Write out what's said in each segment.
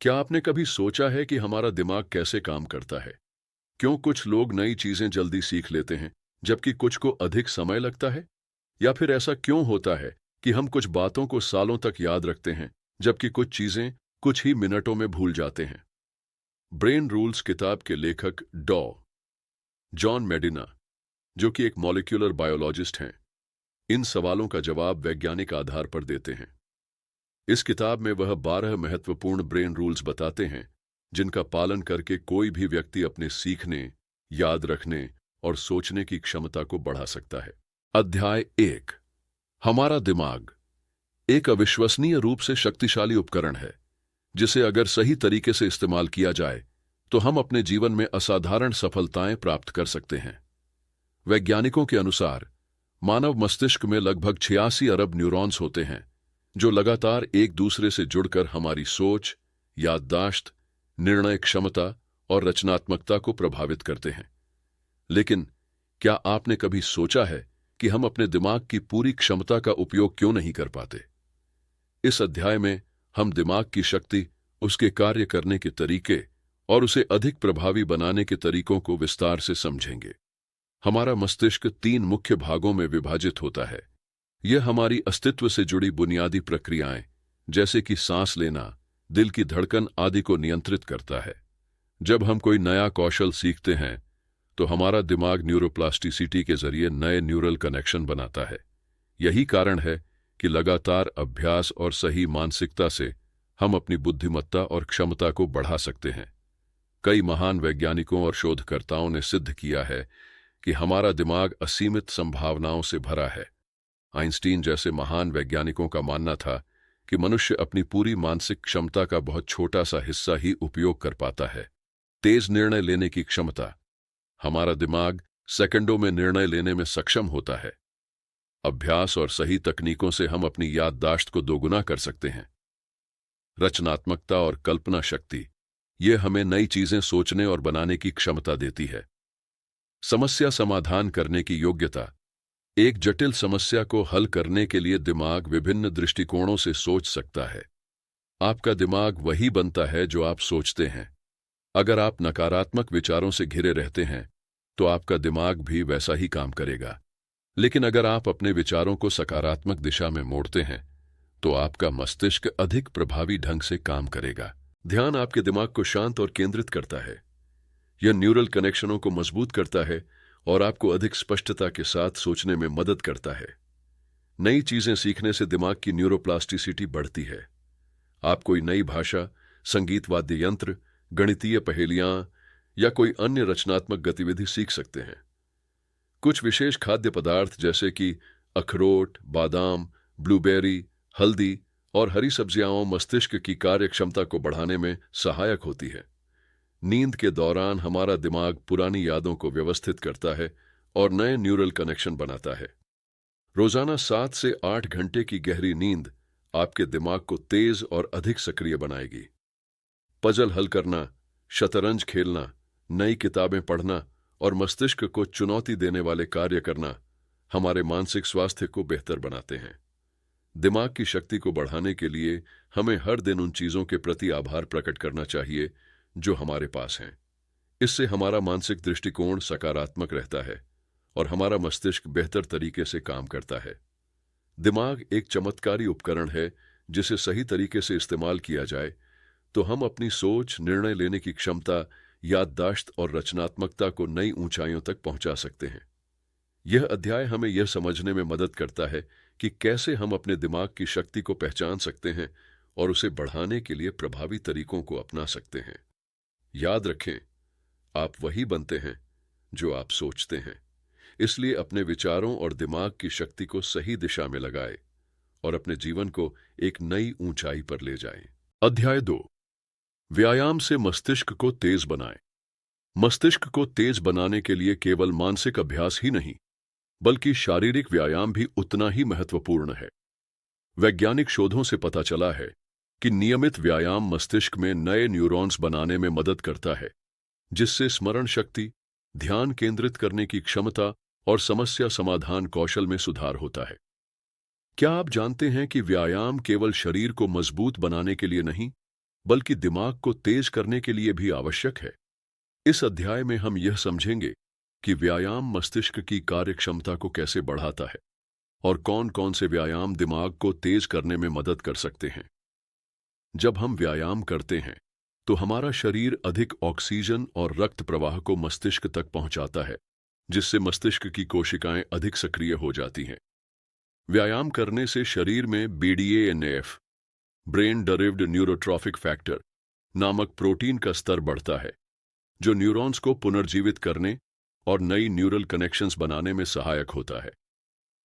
क्या आपने कभी सोचा है कि हमारा दिमाग कैसे काम करता है? क्यों कुछ लोग नई चीजें जल्दी सीख लेते हैं, जबकि कुछ को अधिक समय लगता है? या फिर ऐसा क्यों होता है कि हम कुछ बातों को सालों तक याद रखते हैं, जबकि कुछ चीजें कुछ ही मिनटों में भूल जाते हैं? ब्रेन रूल्स किताब के लेखक डॉ. जॉन मेडिना, जो कि एक मॉलिक्यूलर बायोलॉजिस्ट हैं, इन सवालों का जवाब वैज्ञानिक आधार पर देते हैं। इस किताब में वह 12 महत्वपूर्ण ब्रेन रूल्स बताते हैं जिनका पालन करके कोई भी व्यक्ति अपने सीखने, याद रखने और सोचने की क्षमता को बढ़ा सकता है। अध्याय 1। हमारा दिमाग एक अविश्वसनीय रूप से शक्तिशाली उपकरण है जिसे अगर सही तरीके से इस्तेमाल किया जाए तो हम अपने जीवन में असाधारण सफलताएं प्राप्त कर सकते हैं। वैज्ञानिकों के अनुसार मानव मस्तिष्क में लगभग 86 अरब न्यूरॉन्स होते हैं जो लगातार एक दूसरे से जुड़कर हमारी सोच, याददाश्त, निर्णय क्षमता और रचनात्मकता को प्रभावित करते हैं। लेकिन क्या आपने कभी सोचा है कि हम अपने दिमाग की पूरी क्षमता का उपयोग क्यों नहीं कर पाते? इस अध्याय में हम दिमाग की शक्ति, उसके कार्य करने के तरीके और उसे अधिक प्रभावी बनाने के तरीकों को विस्तार से समझेंगे। हमारा मस्तिष्क 3 मुख्य भागों में विभाजित होता है। यह हमारी अस्तित्व से जुड़ी बुनियादी प्रक्रियाएं, जैसे कि सांस लेना, दिल की धड़कन आदि को नियंत्रित करता है। जब हम कोई नया कौशल सीखते हैं, तो हमारा दिमाग न्यूरोप्लास्टिसिटी के जरिए नए न्यूरल कनेक्शन बनाता है। यही कारण है कि लगातार अभ्यास और सही मानसिकता से हम अपनी बुद्धिमत्ता और क्षमता को बढ़ा सकते हैं। कई महान वैज्ञानिकों और शोधकर्ताओं ने सिद्ध किया है कि हमारा दिमाग असीमित संभावनाओं से भरा है। आइंस्टीन जैसे महान वैज्ञानिकों का मानना था कि मनुष्य अपनी पूरी मानसिक क्षमता का बहुत छोटा सा हिस्सा ही उपयोग कर पाता है। तेज निर्णय लेने की क्षमता। हमारा दिमाग सेकंडों में निर्णय लेने में सक्षम होता है। अभ्यास और सही तकनीकों से हम अपनी याददाश्त को दोगुना कर सकते हैं। रचनात्मकता और कल्पना शक्ति। यह हमें नई चीजें सोचने और बनाने की क्षमता देती है। समस्या समाधान करने की योग्यता। एक जटिल समस्या को हल करने के लिए दिमाग विभिन्न दृष्टिकोणों से सोच सकता है। आपका दिमाग वही बनता है जो आप सोचते हैं। अगर आप नकारात्मक विचारों से घिरे रहते हैं, तो आपका दिमाग भी वैसा ही काम करेगा। लेकिन अगर आप अपने विचारों को सकारात्मक दिशा में मोड़ते हैं, तो आपका मस्तिष्क अधिक प्रभावी ढंग से काम करेगा। ध्यान आपके दिमाग को शांत और केंद्रित करता है। यह न्यूरल कनेक्शनों को मजबूत करता है और आपको अधिक स्पष्टता के साथ सोचने में मदद करता है। नई चीजें सीखने से दिमाग की न्यूरोप्लास्टिसिटी बढ़ती है। आप कोई नई भाषा, संगीत वाद्य यंत्र, गणितीय पहेलियां या कोई अन्य रचनात्मक गतिविधि सीख सकते हैं। कुछ विशेष खाद्य पदार्थ जैसे कि अखरोट, बादाम, ब्लूबेरी, हल्दी और हरी सब्जियां मस्तिष्क की कार्यक्षमता को बढ़ाने में सहायक होती है। नींद के दौरान हमारा दिमाग पुरानी यादों को व्यवस्थित करता है और नए न्यूरल कनेक्शन बनाता है। रोजाना 7 से 8 घंटे की गहरी नींद आपके दिमाग को तेज और अधिक सक्रिय बनाएगी। पजल हल करना, शतरंज खेलना, नई किताबें पढ़ना और मस्तिष्क को चुनौती देने वाले कार्य करना हमारे मानसिक स्वास्थ्य को बेहतर बनाते हैं। दिमाग की शक्ति को बढ़ाने के लिए हमें हर दिन उन चीजों के प्रति आभार प्रकट करना चाहिए जो हमारे पास हैं। इससे हमारा मानसिक दृष्टिकोण सकारात्मक रहता है और हमारा मस्तिष्क बेहतर तरीके से काम करता है। दिमाग एक चमत्कारी उपकरण है जिसे सही तरीके से इस्तेमाल किया जाए तो हम अपनी सोच, निर्णय लेने की क्षमता, याददाश्त और रचनात्मकता को नई ऊंचाइयों तक पहुंचा सकते हैं। यह अध्याय हमें यह समझने में मदद करता है कि कैसे हम अपने दिमाग की शक्ति को पहचान सकते हैं और उसे बढ़ाने के लिए प्रभावी तरीकों को अपना सकते हैं। याद रखें, आप वही बनते हैं जो आप सोचते हैं। इसलिए अपने विचारों और दिमाग की शक्ति को सही दिशा में लगाएं और अपने जीवन को एक नई ऊंचाई पर ले जाएं। अध्याय 2। व्यायाम से मस्तिष्क को तेज बनाएं। मस्तिष्क को तेज बनाने के लिए केवल मानसिक अभ्यास ही नहीं, बल्कि शारीरिक व्यायाम भी उतना ही महत्वपूर्ण है। वैज्ञानिक शोधों से पता चला है कि नियमित व्यायाम मस्तिष्क में नए न्यूरॉन्स बनाने में मदद करता है, जिससे स्मरण शक्ति, ध्यान केंद्रित करने की क्षमता और समस्या समाधान कौशल में सुधार होता है। क्या आप जानते हैं कि व्यायाम केवल शरीर को मजबूत बनाने के लिए नहीं, बल्कि दिमाग को तेज करने के लिए भी आवश्यक है। इस अध्याय में हम यह समझेंगे कि व्यायाम मस्तिष्क की कार्यक्षमता को कैसे बढ़ाता है और कौन-कौन से व्यायाम दिमाग को तेज करने में मदद कर सकते हैं। जब हम व्यायाम करते हैं तो हमारा शरीर अधिक ऑक्सीजन और रक्त प्रवाह को मस्तिष्क तक पहुंचाता है, जिससे मस्तिष्क की कोशिकाएं अधिक सक्रिय हो जाती हैं। व्यायाम करने से शरीर में BDNF, ब्रेन डरिव्ड न्यूरोट्रॉफिक फैक्टर नामक प्रोटीन का स्तर बढ़ता है, जो न्यूरॉन्स को पुनर्जीवित करने और नई न्यूरल कनेक्शंस बनाने में सहायक होता है।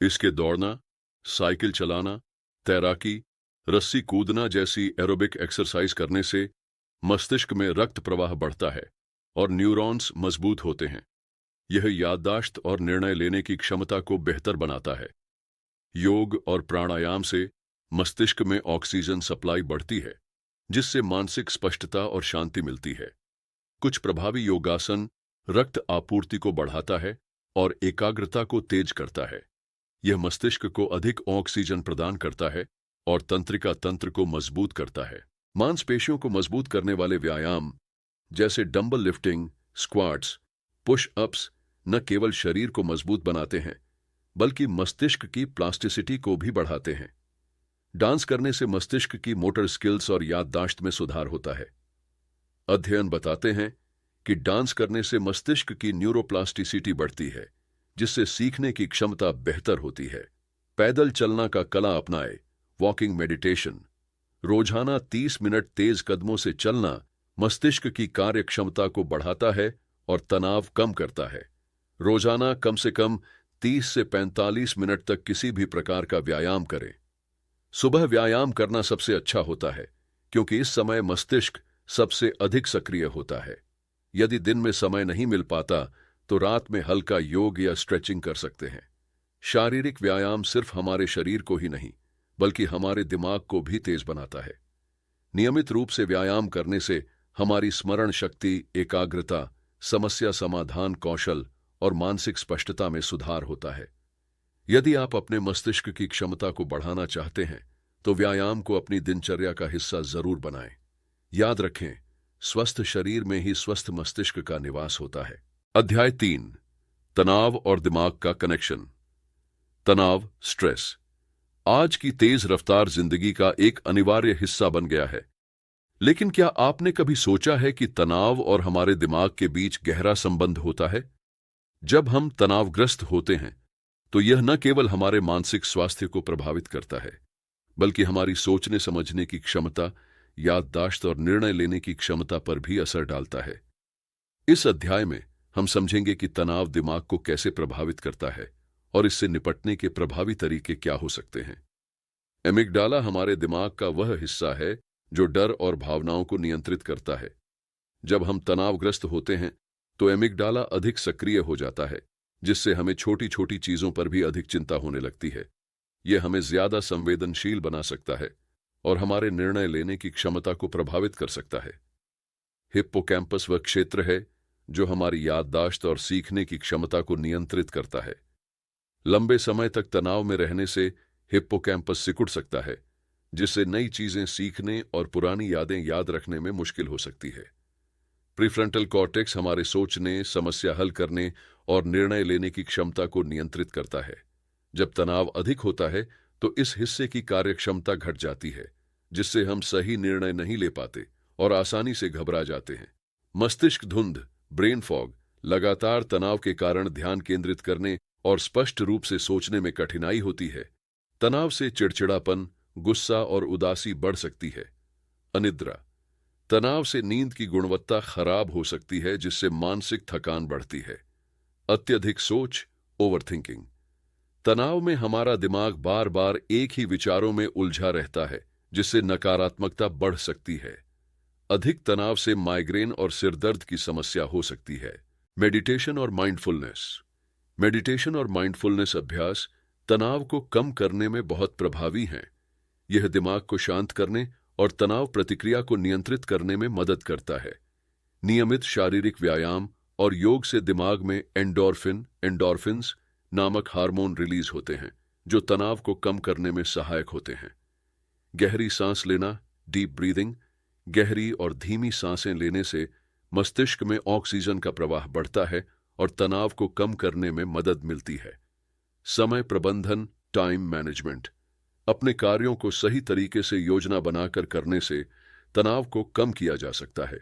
इसके दौड़ना, साइकिल चलाना, तैराकी, रस्सी कूदना जैसी एरोबिक एक्सरसाइज करने से मस्तिष्क में रक्त प्रवाह बढ़ता है और न्यूरॉन्स मजबूत होते हैं। यह याददाश्त और निर्णय लेने की क्षमता को बेहतर बनाता है। योग और प्राणायाम से मस्तिष्क में ऑक्सीजन सप्लाई बढ़ती है, जिससे मानसिक स्पष्टता और शांति मिलती है। कुछ प्रभावी योगासन रक्त आपूर्ति को बढ़ाता है और एकाग्रता को तेज करता है। यह मस्तिष्क को अधिक ऑक्सीजन प्रदान करता है और तंत्रिका तंत्र को मजबूत करता है। मांसपेशियों को मजबूत करने वाले व्यायाम जैसे dumbbell lifting, squats, push ups न केवल शरीर को मजबूत बनाते हैं, बल्कि मस्तिष्क की प्लास्टिसिटी को भी बढ़ाते हैं। डांस करने से मस्तिष्क की मोटर स्किल्स और याददाश्त में सुधार होता है। अध्ययन बताते हैं कि डांस करने से मस्तिष्क की न्यूरोप्लास्टिसिटी बढ़ती है, जिससे सीखने की क्षमता बेहतर होती है। पैदल चलना का कला अपनाए, वॉकिंग मेडिटेशन। रोजाना 30 मिनट तेज कदमों से चलना मस्तिष्क की कार्यक्षमता को बढ़ाता है और तनाव कम करता है। रोजाना कम से कम 30 से 45 मिनट तक किसी भी प्रकार का व्यायाम करें। सुबह व्यायाम करना सबसे अच्छा होता है, क्योंकि इस समय मस्तिष्क सबसे अधिक सक्रिय होता है। यदि दिन में समय नहीं मिल पाता तो रात में हल्का योग या स्ट्रेचिंग कर सकते हैं। शारीरिक व्यायाम सिर्फ हमारे शरीर को ही नहीं, बल्कि हमारे दिमाग को भी तेज बनाता है। नियमित रूप से व्यायाम करने से हमारी स्मरण शक्ति, एकाग्रता, समस्या समाधान कौशल और मानसिक स्पष्टता में सुधार होता है। यदि आप अपने मस्तिष्क की क्षमता को बढ़ाना चाहते हैं तो व्यायाम को अपनी दिनचर्या का हिस्सा जरूर बनाएं। याद रखें, स्वस्थ शरीर में ही स्वस्थ मस्तिष्क का निवास होता है। अध्याय 3, तनाव और दिमाग का कनेक्शन। तनाव, स्ट्रेस आज की तेज रफ्तार जिंदगी का एक अनिवार्य हिस्सा बन गया है। लेकिन क्या आपने कभी सोचा है कि तनाव और हमारे दिमाग के बीच गहरा संबंध होता है? जब हम तनावग्रस्त होते हैं तो यह न केवल हमारे मानसिक स्वास्थ्य को प्रभावित करता है, बल्कि हमारी सोचने समझने की क्षमता, याददाश्त और निर्णय लेने की क्षमता पर भी असर डालता है। इस अध्याय में हम समझेंगे कि तनाव दिमाग को कैसे प्रभावित करता है और इससे निपटने के प्रभावी तरीके क्या हो सकते हैं। एमिगडाला हमारे दिमाग का वह हिस्सा है जो डर और भावनाओं को नियंत्रित करता है। जब हम तनावग्रस्त होते हैं तो एमिगडाला अधिक सक्रिय हो जाता है, जिससे हमें छोटी छोटी चीजों पर भी अधिक चिंता होने लगती है। यह हमें ज्यादा संवेदनशील बना सकता है और हमारे निर्णय लेने की क्षमता को प्रभावित कर सकता है। हिप्पोकैम्पस वह क्षेत्र है जो हमारी याददाश्त और सीखने की क्षमता को नियंत्रित करता है। लंबे समय तक तनाव में रहने से हिप्पोकैम्पस सिकुड़ सकता है, जिससे नई चीजें सीखने और पुरानी यादें याद रखने में मुश्किल हो सकती है। प्रीफ्रंटल कॉर्टेक्स हमारे सोचने, समस्या हल करने और निर्णय लेने की क्षमता को नियंत्रित करता है। जब तनाव अधिक होता है तो इस हिस्से की कार्यक्षमता घट जाती है, जिससे हम सही निर्णय नहीं ले पाते और आसानी से घबरा जाते हैं। मस्तिष्क धुंध, ब्रेन फॉग, लगातार तनाव के कारण ध्यान केंद्रित करने और स्पष्ट रूप से सोचने में कठिनाई होती है। तनाव से चिड़चिड़ापन, गुस्सा और उदासी बढ़ सकती है। अनिद्रा, तनाव से नींद की गुणवत्ता खराब हो सकती है, जिससे मानसिक थकान बढ़ती है। अत्यधिक सोच, ओवरथिंकिंग, तनाव में हमारा दिमाग बार बार एक ही विचारों में उलझा रहता है, जिससे नकारात्मकता बढ़ सकती है। अधिक तनाव से माइग्रेन और सिरदर्द की समस्या हो सकती है। मेडिटेशन और माइंडफुलनेस, मेडिटेशन और माइंडफुलनेस अभ्यास तनाव को कम करने में बहुत प्रभावी हैं। यह दिमाग को शांत करने और तनाव प्रतिक्रिया को नियंत्रित करने में मदद करता है। नियमित शारीरिक व्यायाम और योग से दिमाग में एंडोर्फिन्स नामक हार्मोन रिलीज होते हैं, जो तनाव को कम करने में सहायक होते हैं। गहरी सांस लेना, डीप ब्रीदिंग, गहरी और धीमी सांसें लेने से मस्तिष्क में ऑक्सीजन का प्रवाह बढ़ता है और तनाव को कम करने में मदद मिलती है। समय प्रबंधन, टाइम मैनेजमेंट। अपने कार्यों को सही तरीके से योजना बनाकर करने से तनाव को कम किया जा सकता है।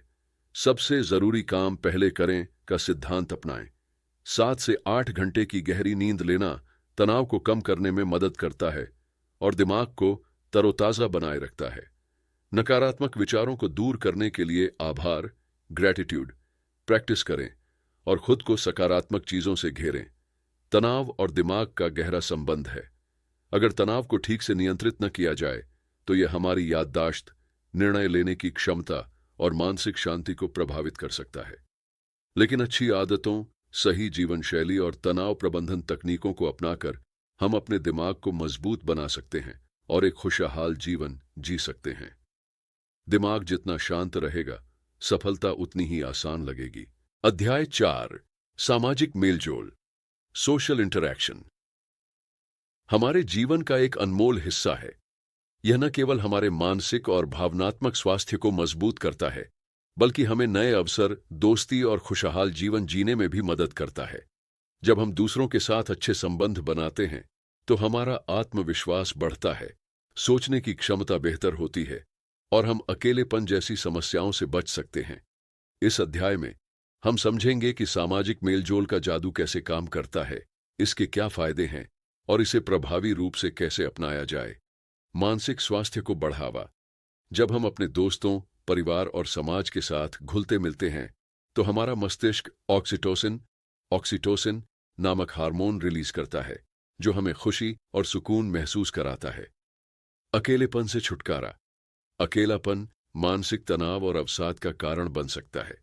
सबसे जरूरी काम पहले करें का सिद्धांत अपनाएं। 7 से 8 घंटे की गहरी नींद लेना तनाव को कम करने में मदद करता है और दिमाग को तरोताजा बनाए रखता है। नकारात्मक विचारों को दूर करने के लिए आभार, ग्रैटिट्यूड प्रैक्टिस करें और खुद को सकारात्मक चीजों से घेरें। तनाव और दिमाग का गहरा संबंध है। अगर तनाव को ठीक से नियंत्रित न किया जाए तो यह हमारी याददाश्त, निर्णय लेने की क्षमता और मानसिक शांति को प्रभावित कर सकता है। लेकिन अच्छी आदतों, सही जीवन शैली और तनाव प्रबंधन तकनीकों को अपनाकर हम अपने दिमाग को मजबूत बना सकते हैं और एक खुशहाल जीवन जी सकते हैं। दिमाग जितना शांत रहेगा, सफलता उतनी ही आसान लगेगी। अध्याय 4, सामाजिक मेलजोल, सोशल इंटरैक्शन हमारे जीवन का एक अनमोल हिस्सा है। यह न केवल हमारे मानसिक और भावनात्मक स्वास्थ्य को मजबूत करता है, बल्कि हमें नए अवसर, दोस्ती और खुशहाल जीवन जीने में भी मदद करता है। जब हम दूसरों के साथ अच्छे संबंध बनाते हैं, तो हमारा आत्मविश्वास बढ़ता है, सोचने की क्षमता बेहतर होती है और हम अकेलेपन जैसी समस्याओं से बच सकते हैं। इस अध्याय में हम समझेंगे कि सामाजिक मेलजोल का जादू कैसे काम करता है, इसके क्या फायदे हैं और इसे प्रभावी रूप से कैसे अपनाया जाए। मानसिक स्वास्थ्य को बढ़ावा। जब हम अपने दोस्तों, परिवार और समाज के साथ घुलते मिलते हैं, तो हमारा मस्तिष्क ऑक्सीटोसिन नामक हार्मोन रिलीज करता है, जो हमें खुशी और सुकून महसूस कराता है। अकेलेपन से छुटकारा। अकेलापन मानसिक तनाव और अवसाद का कारण बन सकता है।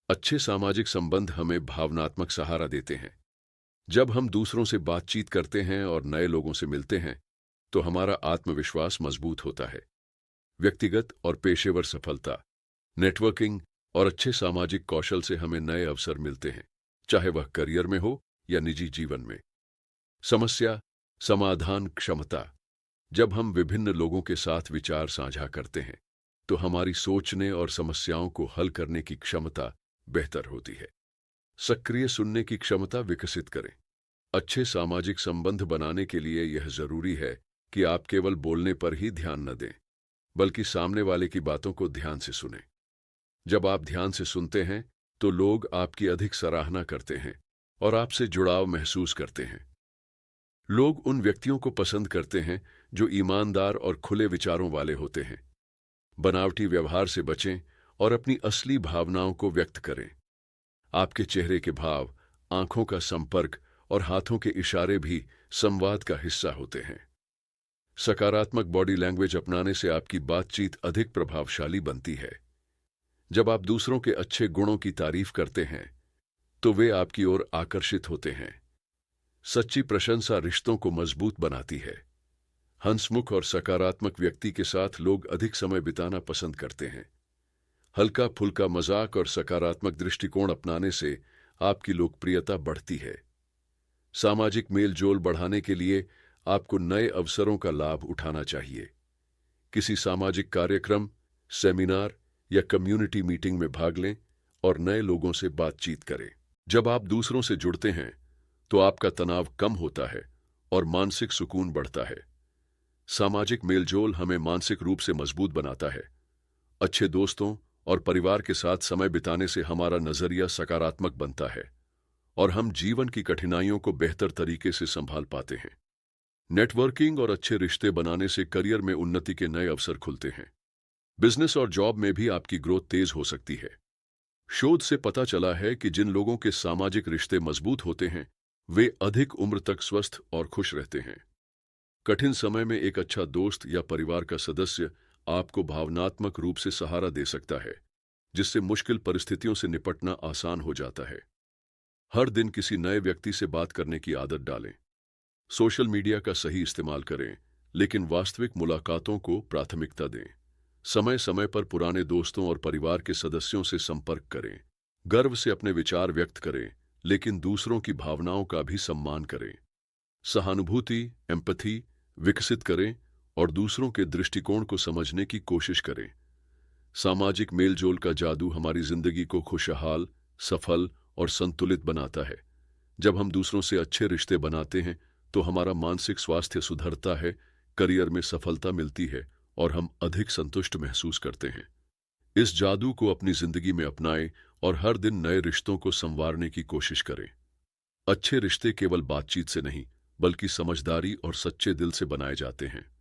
अच्छे सामाजिक संबंध हमें भावनात्मक सहारा देते हैं। जब हम दूसरों से बातचीत करते हैं और नए लोगों से मिलते हैं, तो हमारा आत्मविश्वास मजबूत होता है। व्यक्तिगत और पेशेवर सफलता। नेटवर्किंग और अच्छे सामाजिक कौशल से हमें नए अवसर मिलते हैं, चाहे वह करियर में हो या निजी जीवन में। समस्या समाधान क्षमता। जब हम विभिन्न लोगों के साथ विचार साझा करते हैं, तो हमारी सोचने और समस्याओं को हल करने की क्षमता बेहतर होती है। सक्रिय सुनने की क्षमता विकसित करें। अच्छे सामाजिक संबंध बनाने के लिए यह जरूरी है कि आप केवल बोलने पर ही ध्यान न दें, बल्कि सामने वाले की बातों को ध्यान से सुनें। जब आप ध्यान से सुनते हैं, तो लोग आपकी अधिक सराहना करते हैं और आपसे जुड़ाव महसूस करते हैं। लोग उन व्यक्तियों को पसंद करते हैं जो ईमानदार और खुले विचारों वाले होते हैं। बनावटी व्यवहार से बचें और अपनी असली भावनाओं को व्यक्त करें। आपके चेहरे के भाव, आंखों का संपर्क और हाथों के इशारे भी संवाद का हिस्सा होते हैं। सकारात्मक बॉडी लैंग्वेज अपनाने से आपकी बातचीत अधिक प्रभावशाली बनती है। जब आप दूसरों के अच्छे गुणों की तारीफ करते हैं, तो वे आपकी ओर आकर्षित होते हैं। सच्ची प्रशंसा रिश्तों को मजबूत बनाती है। हंसमुख और सकारात्मक व्यक्ति के साथ लोग अधिक समय बिताना पसंद करते हैं। हल्का फुल्का मजाक और सकारात्मक दृष्टिकोण अपनाने से आपकी लोकप्रियता बढ़ती है। सामाजिक मेलजोल बढ़ाने के लिए आपको नए अवसरों का लाभ उठाना चाहिए। किसी सामाजिक कार्यक्रम, सेमिनार या कम्युनिटी मीटिंग में भाग लें और नए लोगों से बातचीत करें। जब आप दूसरों से जुड़ते हैं, तो आपका तनाव कम होता है और मानसिक सुकून बढ़ता है। सामाजिक मेलजोल हमें मानसिक रूप से मजबूत बनाता है। अच्छे दोस्तों और परिवार के साथ समय बिताने से हमारा नजरिया सकारात्मक बनता है और हम जीवन की कठिनाइयों को बेहतर तरीके से संभाल पाते हैं। नेटवर्किंग और अच्छे रिश्ते बनाने से करियर में उन्नति के नए अवसर खुलते हैं। बिजनेस और जॉब में भी आपकी ग्रोथ तेज हो सकती है। शोध से पता चला है कि जिन लोगों के सामाजिक रिश्ते मजबूत होते हैं, वे अधिक उम्र तक स्वस्थ और खुश रहते हैं। कठिन समय में एक अच्छा दोस्त या परिवार का सदस्य आपको भावनात्मक रूप से सहारा दे सकता है, जिससे मुश्किल परिस्थितियों से निपटना आसान हो जाता है। हर दिन किसी नए व्यक्ति से बात करने की आदत डालें। सोशल मीडिया का सही इस्तेमाल करें, लेकिन वास्तविक मुलाकातों को प्राथमिकता दें। समय समय पर पुराने दोस्तों और परिवार के सदस्यों से संपर्क करें। गर्व से अपने विचार व्यक्त करें, लेकिन दूसरों की भावनाओं का भी सम्मान करें। सहानुभूति, एम्पैथी विकसित करें और दूसरों के दृष्टिकोण को समझने की कोशिश करें। सामाजिक मेलजोल का जादू हमारी जिंदगी को खुशहाल, सफल और संतुलित बनाता है। जब हम दूसरों से अच्छे रिश्ते बनाते हैं, तो हमारा मानसिक स्वास्थ्य सुधरता है, करियर में सफलता मिलती है और हम अधिक संतुष्ट महसूस करते हैं। इस जादू को अपनी जिंदगी में अपनाएं और हर दिन नए रिश्तों को संवारने की कोशिश करें। अच्छे रिश्ते केवल बातचीत से नहीं, बल्कि समझदारी और सच्चे दिल से बनाए जाते हैं।